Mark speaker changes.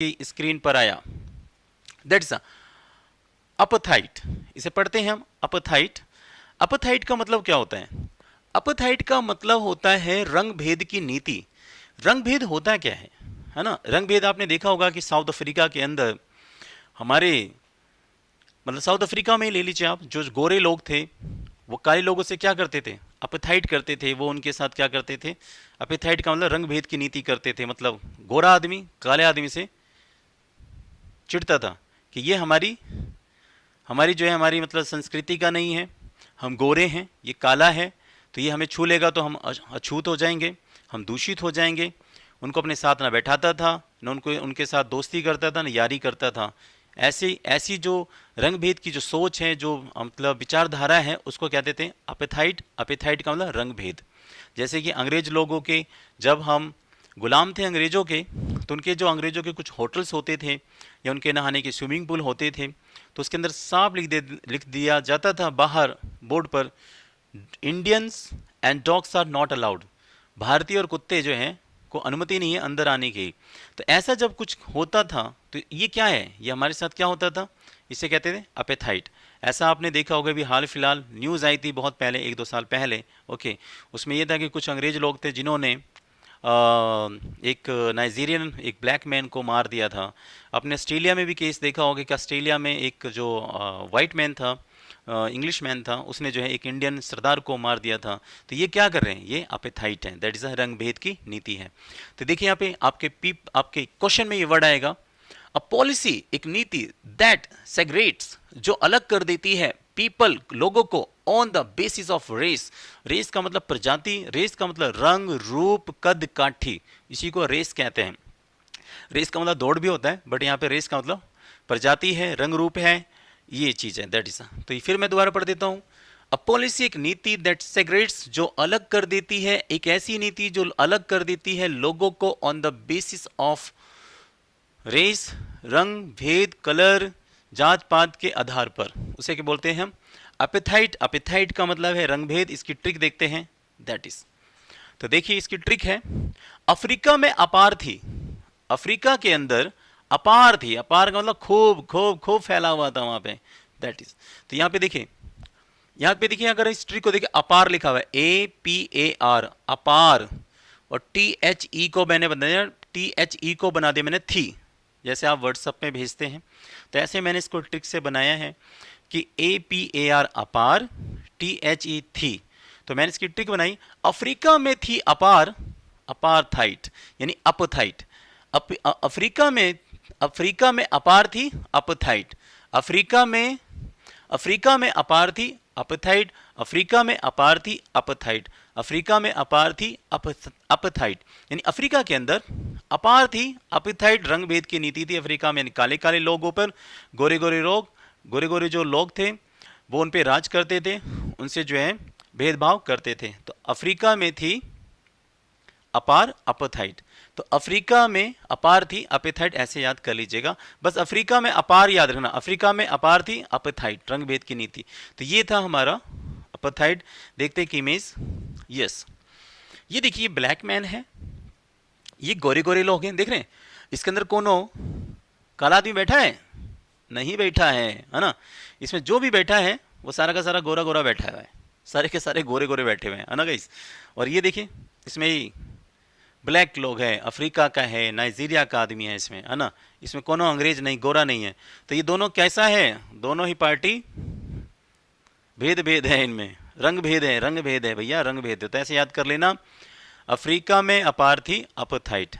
Speaker 1: की स्क्रीन पर आया, दैट्स अपथाइट। इसे पढ़ते हैं हम अपथाइट। अपथाइट का मतलब क्या होता है? अपथाइट का मतलब होता है रंग भेद की नीति। रंग भेद होता क्या है ना? रंग भेद आपने देखा होगा कि साउथ अफ्रीका के अंदर हमारे मतलब साउथ अफ्रीका में ही ले लीजिए आप, जो गोरे लोग थे वो काले लोगों से क्या करते थे? अपथाइट करते थे। वो उनके साथ क्या करते थे? अपथाइट का मतलब रंग भेद की नीति करते थे। मतलब गोरा आदमी काले आदमी से चिढ़ता था कि ये हमारी हमारी जो है हमारी मतलब संस्कृति का नहीं है, हम गोरे हैं, ये काला है, तो ये हमें छू लेगा तो हम अछूत हो जाएंगे, हम दूषित हो जाएंगे। उनको अपने साथ ना बैठाता था, न उनको उनके साथ दोस्ती करता था, न यारी करता था। ऐसी ऐसी जो रंग भेद की जो सोच है, जो मतलब विचारधारा है, उसको कहते थे अपेथाइट। अपेथाइट का मतलब रंग भेद। जैसे कि अंग्रेज लोगों के, जब हम गुलाम थे अंग्रेजों के, तो उनके जो अंग्रेजों के कुछ होटल्स होते थे या उनके नहाने के स्विमिंग पूल होते थे, तो उसके अंदर साफ लिख दिया जाता था बाहर बोर्ड पर, Indians and dogs are not allowed. भारतीय और कुत्ते जो हैं को अनुमति नहीं है अंदर आने की। तो ऐसा जब कुछ होता था तो ये क्या है, ये हमारे साथ क्या होता था? इसे कहते थे अपेथाइट। ऐसा आपने देखा होगा भी, हाल फिलहाल न्यूज़ आई थी बहुत पहले, 1-2 साल पहले। ओके, उसमें यह था कि कुछ अंग्रेज लोग थे जिन्होंने एक नाइजीरियन एक ब्लैक मैन को मार दिया था। आपने ऑस्ट्रेलिया में भी केस देखा होगा कि ऑस्ट्रेलिया में एक जो वाइट मैन था, इंग्लिश मैन था, उसने जो है एक इंडियन सरदार को मार दिया था। तो ये क्या कर रहे हैं? ये अपेथाइट है, दैट इज अ रंग भेद की नीति है। तो देखिए यहाँ पे आपके क्वेश्चन में ये वर्ड आएगा, अ पॉलिसी, एक नीति, दैट सेग्रेट्स, जो अलग कर देती है, पीपल, लोगों को, on the basis of race. Race का मतलब प्रजाति, रेस का मतलब रंग रूप कद काठी, इसी को रेस कहते हैं। रेस का मतलब दौड़ भी होता है, बट यहाँ पे रेस का मतलब प्रजाति है, रंग रूप है, ये चीज है, दैट इज। तो ये फिर मैं दोबारा पढ़ देता हूँ। अ पॉलिसी, एक नीति, दैट सेग्रेट्स, जो अलग कर देती है, एक ऐसी नीति जो अलग कर देती है लोगों को on the basis of race, रंग भेद, कलर, जात पात के आधार पर, उसे क्या बोलते हैं हम? अपेथाइट। अपेथाइट का मतलब है रंग भेद। इसकी ट्रिक देखते हैं, दैट इज। तो देखिए इसकी ट्रिक है, अफ्रीका में अपार थी, अफ्रीका के अंदर अपार थी, अपार का मतलब खूब खूब खूब फैला हुआ था वहां पे, दैट इज। तो यहाँ पे देखिए, यहाँ पे देखिए, अगर इस ट्रिक को देखिए, अपार लिखा हुआ है, APAR, अपार, और THE को मैंने बनाया, THE को बना दिया मैंने थी, जैसे आप व्हाट्सएप में भेजते हैं, तो ऐसे मैंने इसको ट्रिक से बनाया है कि APAR अपार, THE थी। तो मैंने इसकी ट्रिक बनाई, अफ्रीका में थी अपार, अपार्थाइट यानी अपथाइट। अफ्रीका में अपार थी अपथाइट, अफ्रीका में अपार थी अपथाइट, अफ्रीका में अपार थी अपथाइट, अफ्रीका में अपार थी अपथाइट, यानी अफ्रीका के अंदर अपार थी अपथाइट, रंग भेद की नीति थी अफ्रीका में, यानी काले काले लोगों पर गोरे गोरे जो लोग थे वो उन पे राज करते थे, उनसे जो है भेदभाव करते थे। तो अफ्रीका में थी अपार अपथाइट, तो अफ्रीका में अपार थी अपथाइट, ऐसे याद कर लीजिएगा। बस अफ्रीका में अपार याद रखना, अफ्रीका में अपार थी अपथाइट, रंग भेद की नीति। तो ये था हमारा अपथाइट। देखते हैं कि इमेज, यस, ये देखिए ब्लैक मैन है, ये गोरे गोरे लोग हैं, देख रहे हैं? इसके अंदर कोनो काला आदमी बैठा है? नहीं बैठा है ना? इसमें जो भी बैठा है वो सारा का सारा गोरा गोरा बैठा हुआ है, सारे के सारे गोरे गोरे बैठे हुए हैं, है ना गाइस? और ये देखिए इसमें ब्लैक लोग हैं, अफ्रीका का है, नाइजीरिया का आदमी है इसमें, है ना? इसमें कोनो अंग्रेज नहीं, गोरा नहीं है। तो ये दोनों कैसा है? दोनों ही पार्टी भेद भेद है, इनमें रंग भेद है, रंग भेद है भैया, रंग भेद है। तो ऐसे याद कर लेना, अफ्रीका में अपार थी अपथाइट,